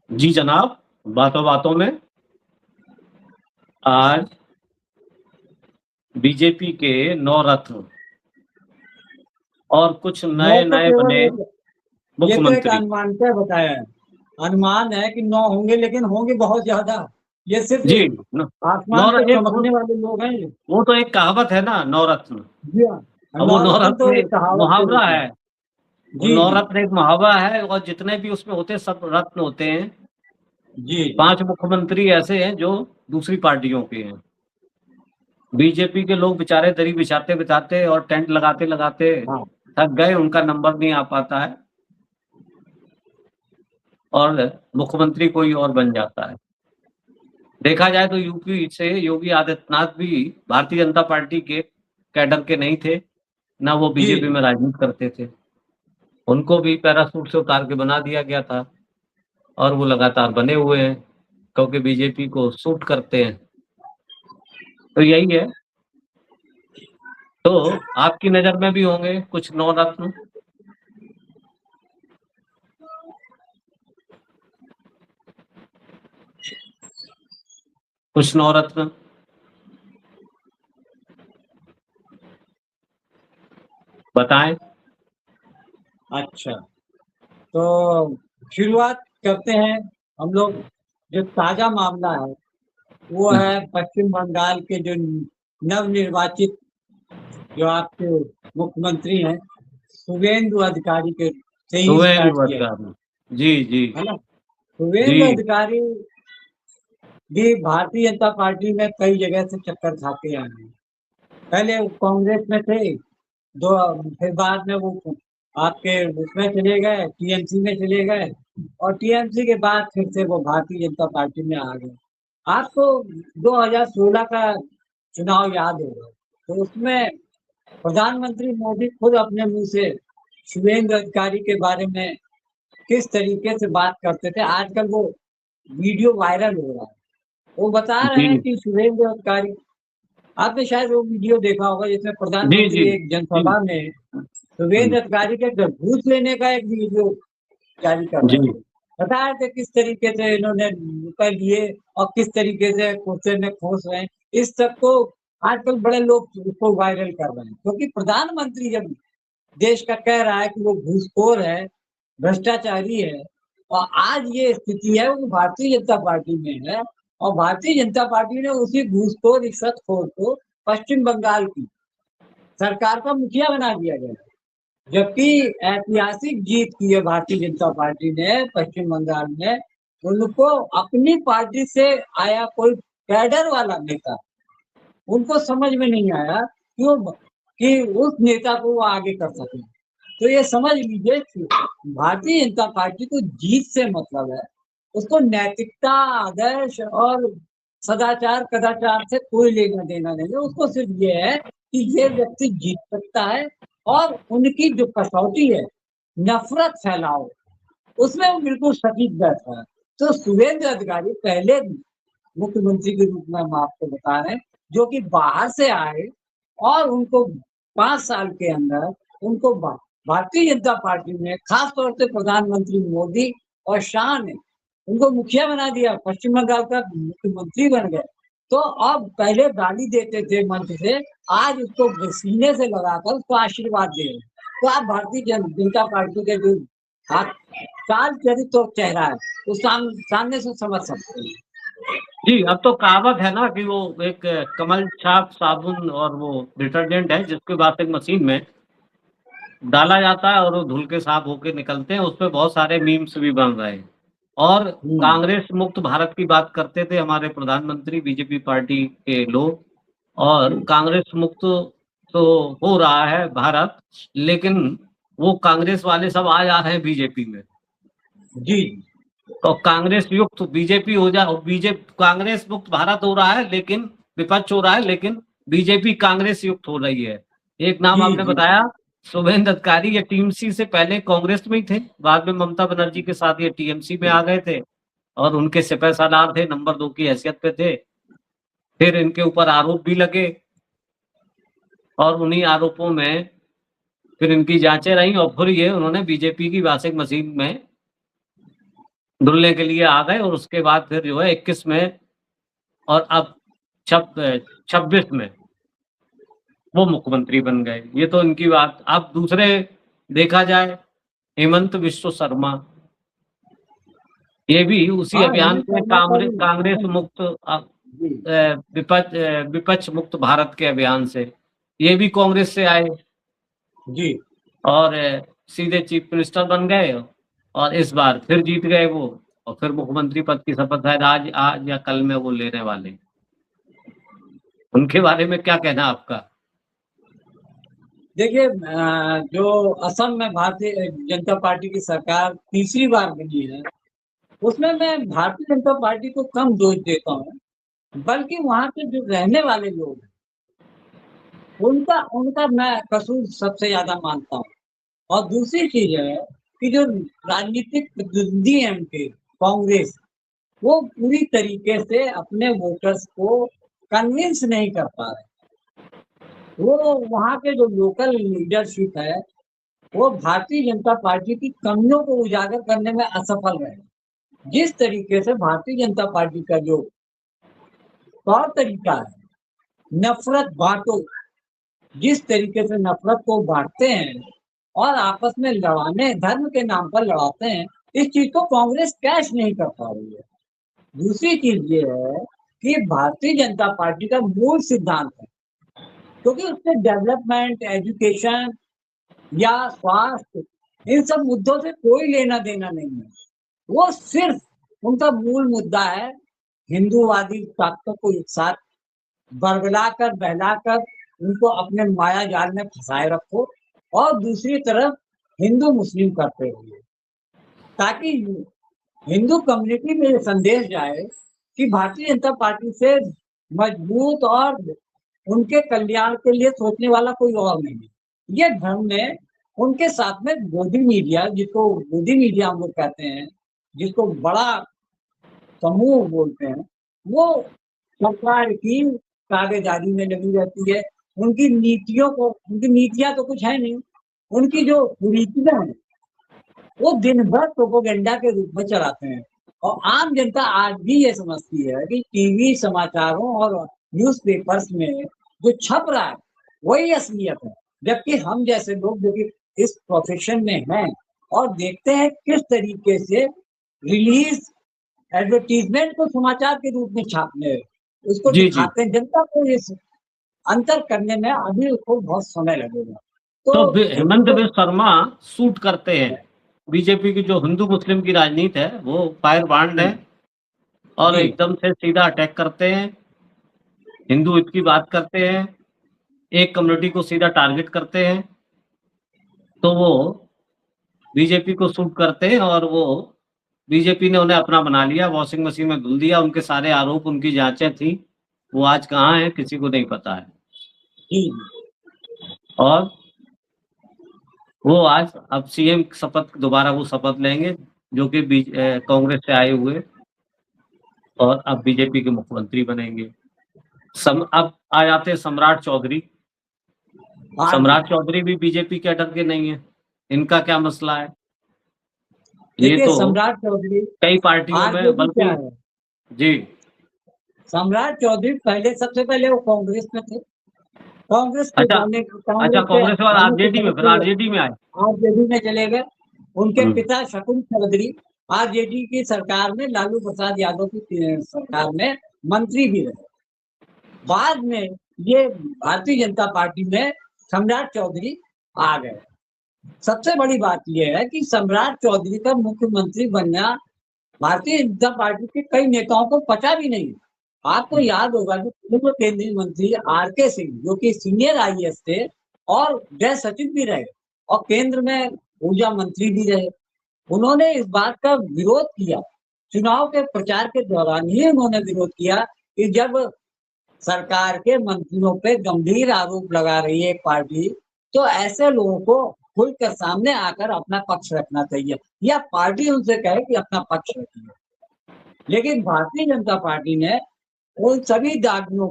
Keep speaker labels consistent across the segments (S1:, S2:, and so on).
S1: जी जनाब, बातों बातों में आज बीजेपी के 9 रत्न और कुछ
S2: नौ
S1: नए
S2: तो
S1: नए
S2: केवल
S1: बने
S2: एक, ये तो एक
S1: मुख्यमंत्री।
S2: अनुमानतः बताया है। अनुमान है कि 9 होंगे, लेकिन होंगे बहुत ज्यादा। ये सिर्फ
S1: जी न,
S2: आसमान पे
S1: एक
S2: चमकने वाले लोग हैं ये।
S1: वो तो एक कहावत है ना, 9 रत्न।
S2: जी हाँ,
S1: अब वो
S2: 9
S1: 9
S2: रत्न तो
S1: रत्न
S2: एक
S1: एक
S2: कहावत के रूप
S1: मुहावरा
S2: में।
S1: है। वो
S2: जी
S1: 9
S2: जी
S1: रत्न एक मुहावरा है, और जितने भी उसमें होते हैं सब रत्न होते हैं।
S2: जी जी।
S1: 5 मुख्यमंत्री ऐसे हैं जो दूसरी पार्टियों के हैं। बीजेपी के लोग बेचारे दरी बिछाते बिछाते और टेंट लगाते लगाते
S2: हाँ
S1: थक गए, उनका नंबर नहीं आ पाता है और मुख्यमंत्री कोई और बन जाता है। देखा जाए तो यूपी से योगी आदित्यनाथ भी भारतीय जनता पार्टी के कैडर के नहीं थे, ना वो
S2: जी
S1: बीजेपी में राजनीति करते थे। उनको भी पैराशूट से उतार के बना दिया गया था और वो लगातार बने हुए हैं क्योंकि बीजेपी को सूट करते हैं। तो यही है। तो आपकी नज़र में भी होंगे कुछ 9 रत्न? कुछ 9 रत्न बताएं।
S2: अच्छा, तो शुरुआत करते हैं हम लोग। जो ताजा मामला है वो है पश्चिम बंगाल के जो नवनिर्वाचित, जो आपके मुख्यमंत्री हैं, शुभेंदु अधिकारी के से ही स्टार्ट
S1: शुभेंदु
S2: किया जाए,
S1: अधिकारी। जी जी
S2: है ना।
S1: जी।
S2: शुभेंदु अधिकारी भी भारतीय जनता पार्टी में कई जगह से चक्कर खाते आए हैं। पहले वो कांग्रेस में थे, दो, फिर बाद में वो आपके उसमें चले गए, टीएमसी में चले गए, और टीएमसी के बाद फिर से वो भारतीय जनता पार्टी में आ गए। आपको 2016 का चुनाव याद होगा, तो उसमें प्रधानमंत्री मोदी खुद अपने मुंह से शुभेंदु अधिकारी के बारे में किस तरीके से बात करते थे। आजकल वो वीडियो वायरल हो रहा है। वो बता रहे हैं
S1: जी
S2: कि शुभेंदु अधिकारी, आपने शायद वो वीडियो देखा होगा जिसमें
S1: जी जी
S2: प्रधानमंत्री एक
S1: जी
S2: जनसभा में शुभेंदु अधिकारी के घूस लेने का एक वीडियो जारी कर
S1: जी
S2: रहे थे। बता रहे थे किस तरीके से इन्होंने रुपए लिए और किस तरीके से कुर्से में खोस रहे हैं। इस सब को आजकल बड़े लोग उसको वायरल कर रहे हैं, क्योंकि प्रधानमंत्री जब देश का कह रहा है कि वो घूसखोर है, भ्रष्टाचारी है, और आज ये स्थिति है वो भारतीय जनता पार्टी में है, और भारतीय जनता पार्टी ने उसी घूसखोर रिश्वतखोर को पश्चिम बंगाल की सरकार का मुखिया बना दिया गया। जबकि ऐतिहासिक जीत की है भारतीय जनता पार्टी ने पश्चिम बंगाल में, उनको अपनी पार्टी से आया कोई कैडर वाला नेता, उनको समझ में नहीं आया क्यों कि उस नेता को वो आगे कर सके। तो ये समझ लीजिए कि भारतीय जनता पार्टी को जीत से मतलब है, उसको नैतिकता, आदर्श और सदाचार कदाचार से कोई लेना देना नहीं है। उसको सिर्फ ये है कि ये व्यक्ति जीत सकता है, और उनकी जो कसौटी है नफरत फैलाओ, उसमें वो बिल्कुल सटीक बैठा है। तो शुभेंदु अधिकारी पहले मुख्यमंत्री के रूप में हम आपको बता रहे हैं, जो कि बाहर से आए, और उनको 5 साल के अंदर उनको भारतीय जनता पार्टी में खास तौर से प्रधानमंत्री मोदी और शाह ने उनको मुखिया बना दिया, पश्चिम बंगाल का मुख्यमंत्री बन गए। तो अब पहले गाली देते थे मंच से, आज उसको सीने से लगाकर उसको आशीर्वाद दे रहे हैं। तो आप भारतीय जनता पार्टी के जो आप चाल चरित्र और चेहरा है, वो सामने से समझ सकते हैं।
S1: जी। अब तो कहावत है ना कि वो एक कमल छाप साबुन और वो डिटर्जेंट है जिसके वॉशिंग मशीन में डाला जाता है और वो धुल के साफ होके निकलते हैं। उस पे बहुत सारे मीम्स भी बन रहे हैं। और
S2: हम्म।
S1: कांग्रेस मुक्त भारत की बात करते थे हमारे प्रधानमंत्री, बीजेपी पार्टी के लोग। और कांग्रेस मुक्त तो हो रहा है भारत, लेकिन वो कांग्रेस वाले सब आ जा रहे हैं बीजेपी में।
S2: जी
S1: तो कांग्रेस युक्त बीजेपी हो जाए, और बीजेपी कांग्रेस मुक्त भारत हो रहा है लेकिन विपक्ष हो रहा है, लेकिन बीजेपी कांग्रेस युक्त हो रही है। एक नाम
S2: जी
S1: आपने
S2: जी
S1: बताया, शुभेंदु अधिकारी। ये टीएमसी से पहले कांग्रेस में ही थे, बाद में ममता बनर्जी के साथ ये टीएमसी में आ गए थे और उनके सिपह सालार थे, नंबर 2 की हैसियत पे थे। फिर इनके ऊपर आरोप भी लगे और उन्हीं आरोपों में फिर इनकी जांचें रहीं और फिर ये उन्होंने बीजेपी की वॉशिंग मशीन में धुलने के लिए आ गए और उसके बाद फिर जो है 21 में और अब 26 में वो मुख्यमंत्री बन गए। ये तो इनकी बात। अब दूसरे देखा जाए हेमंत बिश्व शर्मा, ये भी उसी
S2: हाँ,
S1: अभियान
S2: हेमंत
S1: से
S2: शर्मा का भी
S1: कांग्रेस मुक्त
S2: जी,
S1: विपक्ष मुक्त भारत के अभियान से ये भी कांग्रेस से आए
S2: जी।
S1: और सीधे चीफ मिनिस्टर बन गए और इस बार फिर जीत गए वो और फिर मुख्यमंत्री पद की शपथ शायद आज आज या कल में वो लेने वाले हैं। उनके बारे में क्या कहना आपका?
S2: देखिए जो असम में भारतीय जनता पार्टी की सरकार तीसरी बार बनी है, उसमें मैं भारतीय जनता पार्टी को कम दोष देता हूँ, बल्कि वहाँ के जो रहने वाले लोग हैं, उनका उनका मैं कसूर सबसे ज़्यादा मानता हूँ। और दूसरी चीज़ है कि जो राजनीतिक प्रतिद्वंदी हैं उनके, कांग्रेस, वो पूरी तरीके से अपने वोटर्स को कन्विंस नहीं कर पा रहे। वो वहाँ के जो लोकल लीडरशिप है, वो भारतीय जनता पार्टी की कमियों को उजागर करने में असफल रहे। जिस तरीके से भारतीय जनता पार्टी का जो तौर तरीका है, नफरत बांटो, जिस तरीके से नफरत को बांटते हैं और आपस में लड़ाने, धर्म के नाम पर लड़ाते हैं, इस चीज को कांग्रेस कैश नहीं कर पा रही है। दूसरी चीज ये है कि भारतीय जनता पार्टी का मूल सिद्धांत है, क्योंकि उससे डेवलपमेंट, एजुकेशन या स्वास्थ्य, इन सब मुद्दों से कोई लेना देना नहीं है। वो सिर्फ उनका मूल मुद्दा है हिंदूवादी ताकतों को एक साथ बरगलाकर, बहलाकर उनको अपने माया जाल में फंसाए रखो और दूसरी तरफ हिंदू मुस्लिम करते हुए, ताकि हिंदू कम्युनिटी में ये संदेश जाए कि भारतीय जनता पार्टी से मजबूत और उनके कल्याण के लिए सोचने वाला कोई और नहीं है। ये धर्म में उनके साथ में गोदी मीडिया, जिसको गोदी मीडिया हम लोग कहते हैं, जिसको बड़ा समूह बोलते हैं, वो सरकार की कागेदारी में लगी रहती है। उनकी नीतियां तो कुछ है नहीं, उनकी जो नीतियां हैं वो दिन भर प्रोपोगेंडा के रूप में चलाते हैं। और आम जनता आज भी ये समझती है कि टीवी समाचारों और न्यूज़पेपर्स में जो छप रहा है वही असलियत है, जबकि हम जैसे लोग जो कि इस प्रोफेशन में हैं और देखते हैं किस तरीके से रिलीज एडवर्टीजमेंट को समाचार के रूप में छापने हैं, उसको
S1: जी, जी।
S2: दिखाते हैं, जनता को इस अंतर करने में अभी उसको बहुत समय लगेगा।
S1: तो
S2: तो
S1: हेमंत
S2: जो
S1: बिस्व शर्मा सूट करते हैं बीजेपी की जो हिंदू मुस्लिम की राजनीति है, वो फायर ब्रांड है और
S2: जी,
S1: एकदम से सीधा अटैक करते हैं, हिंदू हित की बात करते हैं, एक कम्युनिटी को सीधा टारगेट करते हैं, तो वो बीजेपी को सूट करते हैं और वो बीजेपी ने उन्हें अपना बना लिया, वॉशिंग मशीन में धुल दिया। उनके सारे आरोप, उनकी जांचें थी, वो आज कहाँ हैं किसी को नहीं पता है।
S2: जी,
S1: और वो आज अब सीएम शपथ दोबारा वो शपथ लेंगे, जो कि कांग्रेस से आए हुए और अब बीजेपी के मुख्यमंत्री बनेंगे। अब आ जाते हैं सम्राट चौधरी।
S2: हाँ जी।
S1: सम्राट चौधरी भी बीजेपी के अटक के नहीं है। इनका क्या मसला है? ये
S2: देखिए
S1: तो
S2: सम्राट चौधरी
S1: कई पार्टियों में
S2: आरजेडी क्या
S1: बल्कि
S2: है?
S1: जी।
S2: सम्राट चौधरी सबसे पहले वो कांग्रेस में थे। कांग्रेस के
S1: अच्छा,
S2: जाने
S1: अच्छा,
S2: कांग्रेस के
S1: कांग्रेस के बाद
S2: आने के
S1: आरजेडी में,
S2: बाद
S1: फिर आरजेडी में आए।
S2: आरजेडी में चले गए। उनके
S1: हम्म।
S2: पिता शकुन चौधरी आरजेडी की सरकार में, लालू प्रसाद यादव की सरकार में मंत्री भी रहे। बाद में ये भारतीय जनता पार्टी में सम्राट चौधरी आ गए। सबसे बड़ी बात यह है कि सम्राट चौधरी का मुख्यमंत्री बनना भारतीय जनता पार्टी के कई नेताओं को पता भी नहीं। आपको याद होगा कि पूर्व केंद्रीय मंत्री आर.के. सिंह, जो कि सीनियर आईएएस थे और गृह सचिव भी रहे और केंद्र में ऊर्जा मंत्री भी रहे, उन्होंने इस बात का विरोध किया। चुनाव के प्रचार के दौरान ही उन्होंने विरोध किया कि जब सरकार के मंत्रियों पे गंभीर आरोप लगा रही है एक पार्टी, तो ऐसे लोगों को खुलकर सामने आकर अपना पक्ष रखना चाहिए या पार्टी उनसे कहे कि अपना पक्ष रखिए। लेकिन भारतीय जनता पार्टी ने उन सभी दागियों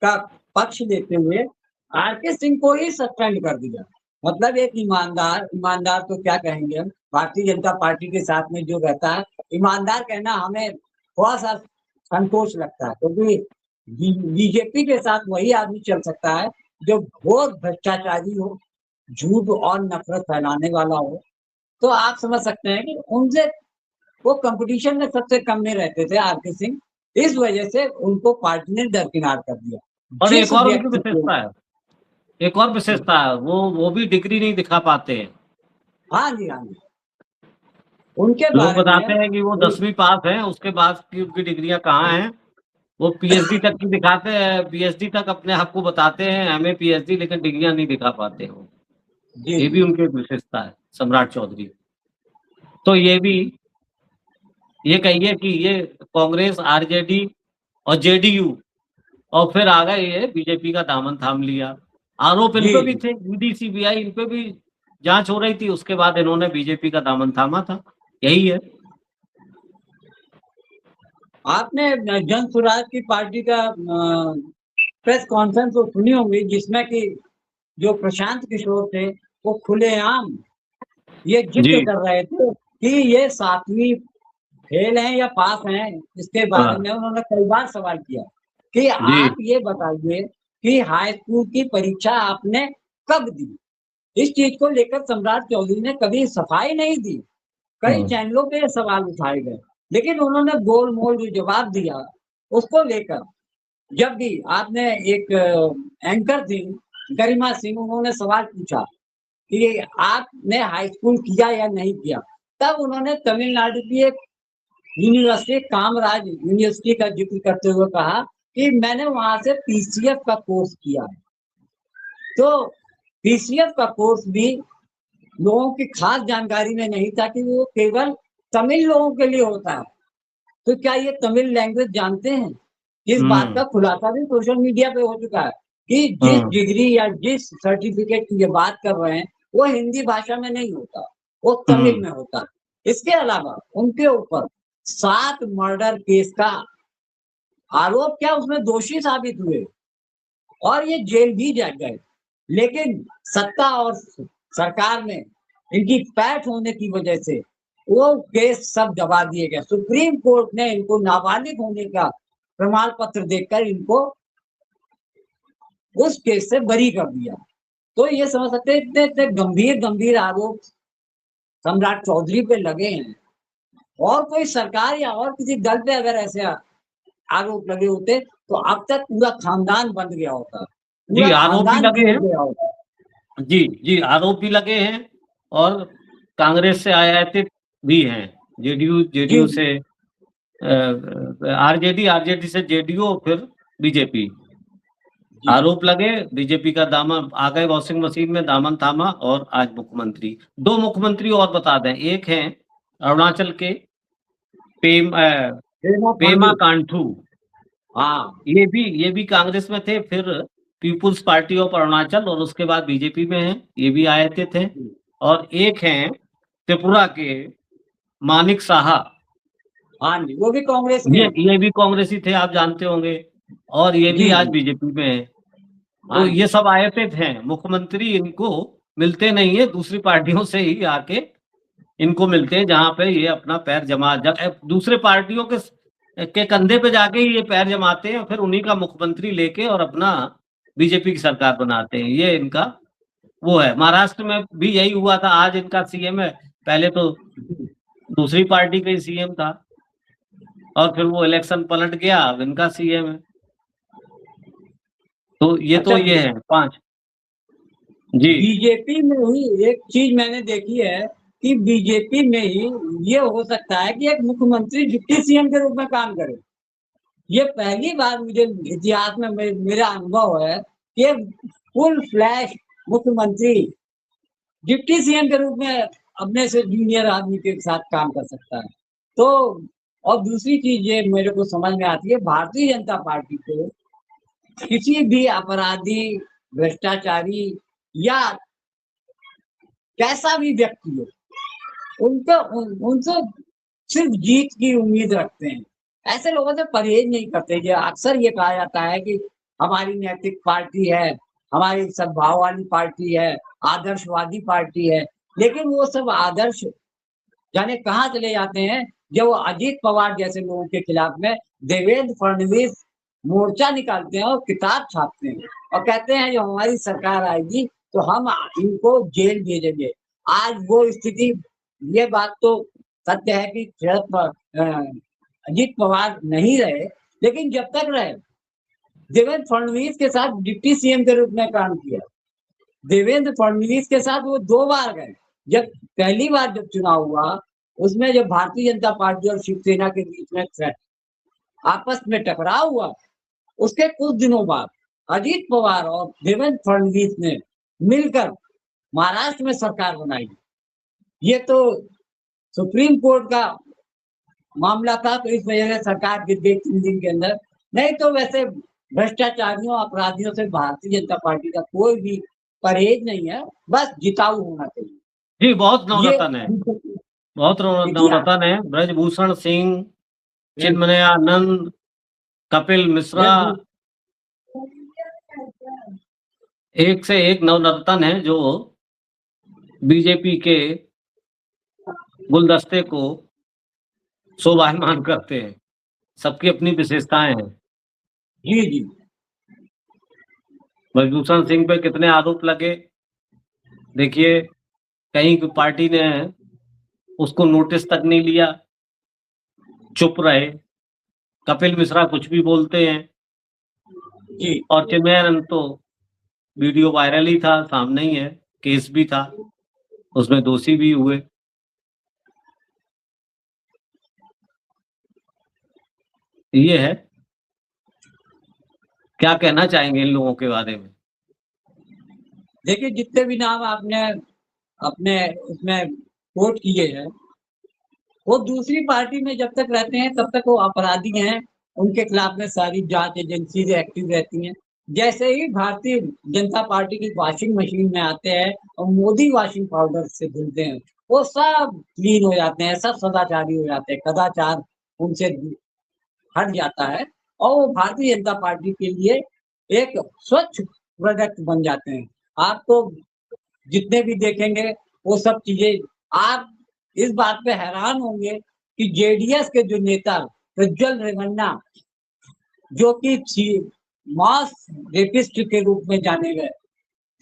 S2: का पक्ष लेते हुए आर.के. सिंह को ही सस्पेंड कर दिया। मतलब एक ईमानदार तो क्या कहेंगे हम, भारतीय जनता पार्टी के साथ में जो रहता है, ईमानदार कहना हमें थोड़ा-सा संकोच लगता है, क्योंकि बीजेपी के साथ वही आदमी चल सकता है, जो घोर भ्रष्टाचारी हो, झूठ और नफ़रत फैलाने वाला हो। तो आप समझ सकते हैं कि उनसे वो कॉम्पिटिशन में सबसे कम में रहते थे आरके सिंह, इस वजह से उनको पार्टी ने दरकिनार कर दिया।
S1: और
S2: जिस
S1: एक और उनकी
S2: व्यक्ति को
S1: विशेषता है, एक और विशेषता है, वो भी डिग्री नहीं दिखा पाते हैं।
S2: हाँ जी, हाँ जी। उनके
S1: लोग
S2: बारे में
S1: बताते हैं कि वो 10वीं पास हैं, उसके बाद की उनकी डिग्रियाँ कहाँ हैं? वो पीएचडी तक की दिखाते हैं, पीएचडी तक अपने आप को बताते हैं, एमए, पीएचडी, लेकिन डिग्रियाँ नहीं दिखा पाते हैं वो।
S2: जी,
S1: ये भी
S2: जी।
S1: उनकी एक विशेषता है, सम्राट चौधरी। तो ये कहिए कि ये कांग्रेस, आरजेडी और जेडीयू और फिर आ गए ये बीजेपी का दामन थाम लिया। आरोप इन
S2: जी,
S1: पे भी
S2: जी।
S1: थे, ईडी, सीबीआई इन पे भी जाँच हो रही थी, उसके बाद इन्होंने बीजेपी का दामन थामा था। यही है।
S2: आपने जन स्वराज की पार्टी का प्रेस कॉन्फ्रेंस तो सुनी होंगी, जिसमें कि जो प्रशांत किशोर थे, वो खुलेआम ये
S1: जी।
S2: ज़िक्र कर रहे थे कि ये 7वीं फेल हैं या पास हैं, इसके बारे
S1: हाँ,
S2: में उन्होंने कई बार सवाल किया कि
S1: जी।
S2: आप ये बताइए कि हाई स्कूल की परीक्षा आपने कब दी? इस चीज़ को लेकर सम्राट चौधरी ने कभी सफाई नहीं दी। कई
S1: हुँ,
S2: चैनलों पे ये सवाल उठाए गए, लेकिन उन्होंने गोल-मोल जो जवाब दिया, उसको लेकर जब भी आपने एक एंकर थी गरिमा सिंह, उन्होंने सवाल पूछा कि आपने हाई स्कूल किया या नहीं किया? तब उन्होंने तमिलनाडु की एक यूनिवर्सिटी कामराज यूनिवर्सिटी का ज़िक्र करते हुए कहा कि मैंने वहाँ से पीसीएफ का कोर्स किया है। तो पीसीएफ का कोर्स भी लोगों की खास जानकारी में नहीं था कि वो केवल तमिल लोगों के लिए होता है। तो क्या ये तमिल लैंग्वेज जानते हैं? इस बात
S1: हुँ,
S2: का खुलासा भी सोशल मीडिया पे हो चुका है कि जिस
S1: हुँ,
S2: डिग्री या जिस सर्टिफिकेट की ये बात कर रहे हैं, वो हिंदी भाषा में नहीं होता, वो तमिल
S1: हुँ,
S2: में होता है। इसके अलावा उनके ऊपर 7 मर्डर केस का आरोप, क्या उसमें दोषी साबित हुए और ये जेल भी जा गए। लेकिन सत्ता और सरकार में इनकी पैठ होने की वजह से वो केस सब दबा दिए गए। सुप्रीम कोर्ट ने इनको नाबालिग होने का प्रमाण पत्र देकर इनको उस केस से बरी कर दिया। तो ये समझ सकते हैं इतने-इतने गंभीर-गंभीर आरोप सम्राट चौधरी पे लगे हैं, और कोई सरकार या और किसी दल पे अगर ऐसे आरोप लगे होते, तो अब तक पूरा खानदान बंद गया होता।
S1: जी,
S2: पूरा
S1: आरोप भी
S2: खानदान
S1: लगे
S2: जेल
S1: हैं।
S2: गया होता।
S1: जी, जी, आरोप भी लगे हैं और कांग्रेस से आयातित भी हैं। जेडीयू
S2: जी,
S1: जेडीयू से आरजेडी, आरजेडी से जेडीयू और फिर बीजेपी।
S2: जी,
S1: आरोप लगे, बीजेपी का दामन आ गए वॉशिंग मशीन में, दामन थामा और आज मुख्यमंत्री। 2 मुख्यमंत्री और बता दें, एक हैं अरुणाचल के
S2: पेमा
S1: पेमा
S2: खांडू।
S1: कांठू।
S2: हाँ,
S1: ये भी कांग्रेस में थे, फिर पीपुल्स पार्टी ऑफ अरुणाचल और उसके बाद बीजेपी में हैं, ये भी आए थे।
S2: जी,
S1: और एक हैं त्रिपुरा के मानिक साहा,
S2: हाँ जी, वो भी कांग्रेस के हैं।
S1: ये भी कांग्रेसी थे, आप जानते होंगे, और ये
S2: जी,
S1: भी आज
S2: जी,
S1: बीजेपी में हैं।
S2: हाँ
S1: तो
S2: जी,
S1: ये सब आयातित हैं, मुख्यमंत्री इनको मिलते नहीं है, दूसरी पार्टियों से ही आके इनको मिलते हैं, जहाँ पे ये अपना पैर दूसरे पार्टियों के कंधे पे जाके ही ये पैर जमाते हैं, फिर उन्हीं का मुख्यमंत्री लेके और अपना बीजेपी की सरकार बनाते हैं। ये इनका वो है। महाराष्ट्र में भी यही हुआ था, आज इनका सीएम है, पहले तो
S2: जी।
S1: दूसरी पार्टी का ही सीएम था और फिर वो इलेक्शन पलट गया, अब इनका सीएम है। तो
S2: अच्छा,
S1: ये है 5। जी,
S2: बीजेपी में ही एक चीज़ मैंने देखी है कि बीजेपी में ही ये हो सकता है कि एक मुख्यमंत्री डिप्टी सीएम के रूप में काम करे। ये पहली बार मुझे इतिहास में मेरा अनुभव है कि एक फुल फ्लैश मुख्यमंत्री डिप्टी सीएम के रूप में अपने से जूनियर आदमी के साथ काम कर सकता है। तो और दूसरी चीज़ ये मेरे को समझ में आती है, भारतीय जनता पार्टी को किसी भी अपराधी, भ्रष्टाचारी या कैसा भी व्यक्ति हो, उनसे सिर्फ जीत की उम्मीद रखते हैं। ऐसे लोगों से परहेज नहीं करते। ये अक्सर ये कहा जाता है कि हमारी नैतिक पार्टी है, हमारी सद्भाव वाली पार्टी है, आदर्शवादी पार्टी है, लेकिन वो सब आदर्श जाने कहाँ चले जाते हैं जब वो अजीत पवार जैसे लोगों के खिलाफ में देवेंद्र फडणवीस मोर्चा निकालते हैं और किताब छापते हैं और कहते हैं जो हमारी सरकार आएगी तो हम इनको जेल भेजेंगे। आज वो स्थिति, ये बात तो सत्य है कि अजीत पवार नहीं रहे, लेकिन जब तक रहे देवेंद्र फडणवीस के साथ डिप्टी सीएम के रूप में काम किया। देवेंद्र फडणवीस के साथ वो 2 बार गए। जब पहली बार जब चुनाव हुआ उसमें जब भारतीय जनता पार्टी और शिवसेना के बीच में आपस में टकराव हुआ, उसके कुछ दिनों बाद अजीत पवार और देवेंद्र फडणवीस ने मिलकर महाराष्ट्र में सरकार बनाई। ये तो सुप्रीम कोर्ट का मामला था, तो इस वजह से सरकार गिर गई 3 दिन के अंदर। नहीं तो वैसे भ्रष्टाचारियों अपराधियों से भारतीय जनता पार्टी का कोई भी परहेज नहीं है, बस जिताऊ होना चाहिए।
S1: जी, बहुत नवरत्न है, बहुत नवरत्न है। ब्रजभूषण सिंह, चिन्मयानंद, कपिल मिश्रा, एक से एक नवरत्न है जो बीजेपी के गुलदस्ते को शोभायमान करते हैं। सबकी अपनी विशेषताएं हैं।
S2: जी जी।
S1: ब्रजभूषण सिंह पे कितने आरोप लगे, देखिए, कहीं की पार्टी ने उसको नोटिस तक नहीं लिया, चुप रहे। कपिल मिश्रा कुछ भी बोलते हैं
S2: जी।
S1: और चिन्मयानंद तो वीडियो वायरल ही था, सामने ही है, केस भी था, उसमें दोषी भी हुए। ये है, क्या कहना चाहेंगे इन लोगों के बारे में?
S2: देखिए, जितने भी नाम आपने अपने उसमें कोट किए हैं, वो दूसरी पार्टी में जब तक रहते हैं तब तक वो अपराधी हैं, उनके खिलाफ में सारी जांच एजेंसी एक्टिव रहती हैं। जैसे ही भारतीय जनता पार्टी की वॉशिंग मशीन में आते हैं और मोदी वॉशिंग पाउडर से धुलते हैं, वो सब क्लीन हो जाते हैं, सब सदाचारी हो जाते हैं, कदाचार उनसे हट जाता है और वो भारतीय जनता पार्टी के लिए एक स्वच्छ प्रोडक्ट बन जाते हैं। आपको जितने भी देखेंगे वो सब चीजें, आप इस बात पे हैरान होंगे कि जेडीएस के जो नेता प्रज्वल रेवन्ना, जो कि मास रेपिस्ट के रूप में जाने गए,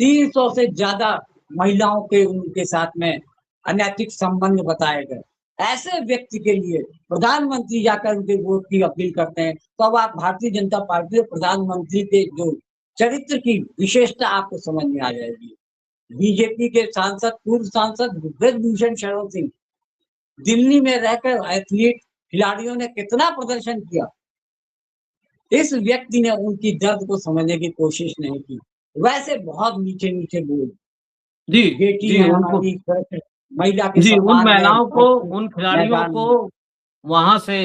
S2: 300 से ज्यादा महिलाओं के उनके साथ में अनैतिक संबंध बताए गए, ऐसे व्यक्ति के लिए प्रधानमंत्री जाकर उनके वोट की अपील करते हैं, तो अब आप भारतीय जनता पार्टी और प्रधानमंत्री के जो चरित्र की विशेषता आपको समझ में आ जाएगी। बीजेपी के सांसद, पूर्व सांसद ब्रजभूषण शरण सिंह, दिल्ली में रहकर एथलीट खिलाड़ियों ने कितना प्रदर्शन किया, इस व्यक्ति ने उनकी दर्द को समझने की कोशिश नहीं की। वैसे बहुत नीचे नीचे बोल,
S1: जी
S2: बेटी
S1: जी,
S2: है
S1: उनको,
S2: हमारी, महिला के
S1: जी, उन
S2: सम्मान
S1: महिलाओं को,
S2: में,
S1: उन खिलाड़ियों को वहां से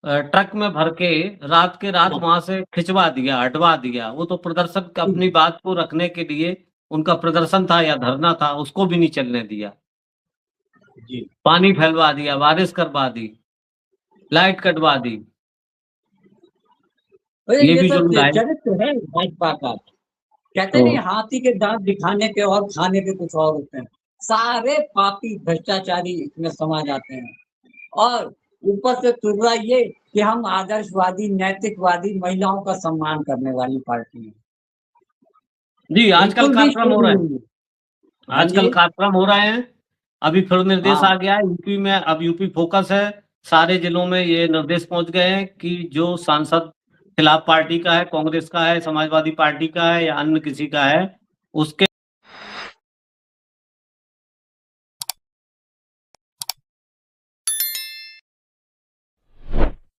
S1: ट्रक में भर के रात के रात वहां से खिंचवा दिया, हटवा दिया। वो तो प्रदर्शन अपनी बात को रखने के लिए उनका प्रदर्शन था या धरना था, उसको भी नहीं चलने दिया।
S2: जी।
S1: पानी फैलवा दिया, बारिश करवा दी, लाइट कटवा दी। ये भी
S2: सब
S1: जुल्म है।
S2: चरित्र है भाजपा का। कहते नहीं, हाथी के दांत दिखाने के और खाने के कुछ और होते हैं। सारे पापी भ्रष्टाचारी इसमें समा जाते हैं और ऊपर से तुर्रा ये कि हम आदर्शवादी, नैतिकवादी, महिलाओं का सम्मान करने वाली पार्टी है।
S1: जी, आजकल कार्यक्रम हो रहे हैं, आजकल
S2: जी।
S1: कार्यक्रम हो रहे हैं। अभी फिर निर्देश
S2: हाँ।
S1: आ गया है यूपी में, अब यूपी फोकस है, सारे जिलों में ये निर्देश पहुंच गए हैं कि जो सांसद खिलाफ पार्टी का है, कांग्रेस का है, समाजवादी पार्टी का है या अन्य किसी का है, उसके